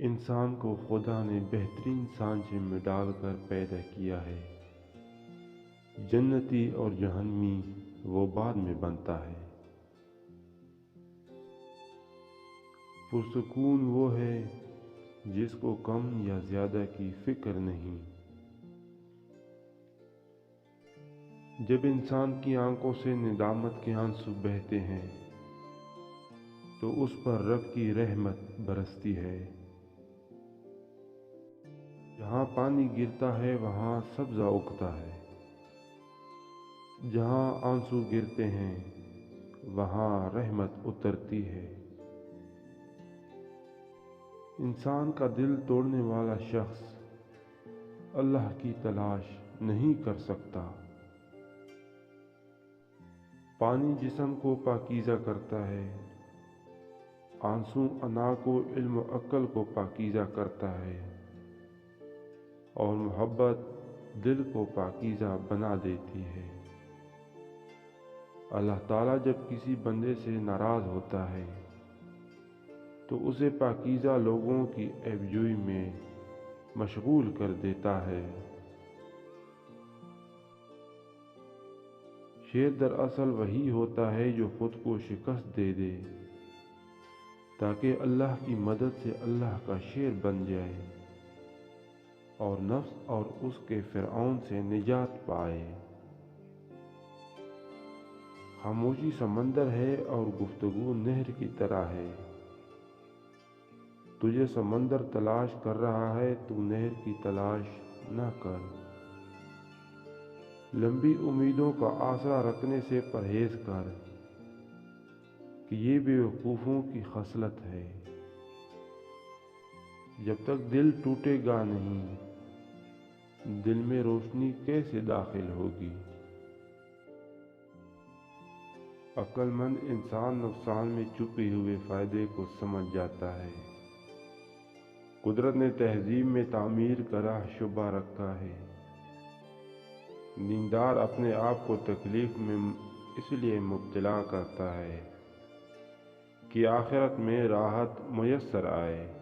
انسان کو خدا نے بہترین سانچے میں ڈال کر پیدا کیا ہے۔ جنتی اور جہنمی وہ بعد میں بنتا ہے۔ پرسکون وہ ہے جس کو کم یا زیادہ کی فکر نہیں۔ جب انسان کی آنکھوں سے ندامت کے آنسو بہتے ہیں تو اس پر رب کی رحمت برستی ہے۔ جہاں پانی گرتا ہے وہاں سبزہ اگتا ہے، جہاں آنسو گرتے ہیں وہاں رحمت اترتی ہے۔ انسان کا دل توڑنے والا شخص اللہ کی تلاش نہیں کر سکتا۔ پانی جسم کو پاکیزہ کرتا ہے، آنسو انا کو علم و عقل کو پاکیزہ کرتا ہے، اور محبت دل کو پاکیزہ بنا دیتی ہے۔ اللہ تعالیٰ جب کسی بندے سے ناراض ہوتا ہے تو اسے پاکیزہ لوگوں کی عیبجوئی میں مشغول کر دیتا ہے۔ شیر دراصل وہی ہوتا ہے جو خود کو شکست دے دے تاکہ اللہ کی مدد سے اللہ کا شیر بن جائے اور نفس اور اس کے فرعون سے نجات پائے۔ خاموشی سمندر ہے اور گفتگو نہر کی طرح ہے۔ تجھے سمندر تلاش کر رہا ہے تو نہر کی تلاش نہ کر۔ لمبی امیدوں کا آسرا رکھنے سے پرہیز کر کہ یہ بے وقوفوں کی خصلت ہے۔ جب تک دل ٹوٹے گا نہیں، دل میں روشنی کیسے داخل ہوگی؟ عقل مند انسان نقصان میں چھپے ہوئے فائدے کو سمجھ جاتا ہے۔ قدرت نے تہذیب میں تعمیر کا راہ شبہ رکھا ہے۔ دیندار اپنے آپ کو تکلیف میں اس لیے مبتلا کرتا ہے کہ آخرت میں راحت میسر آئے۔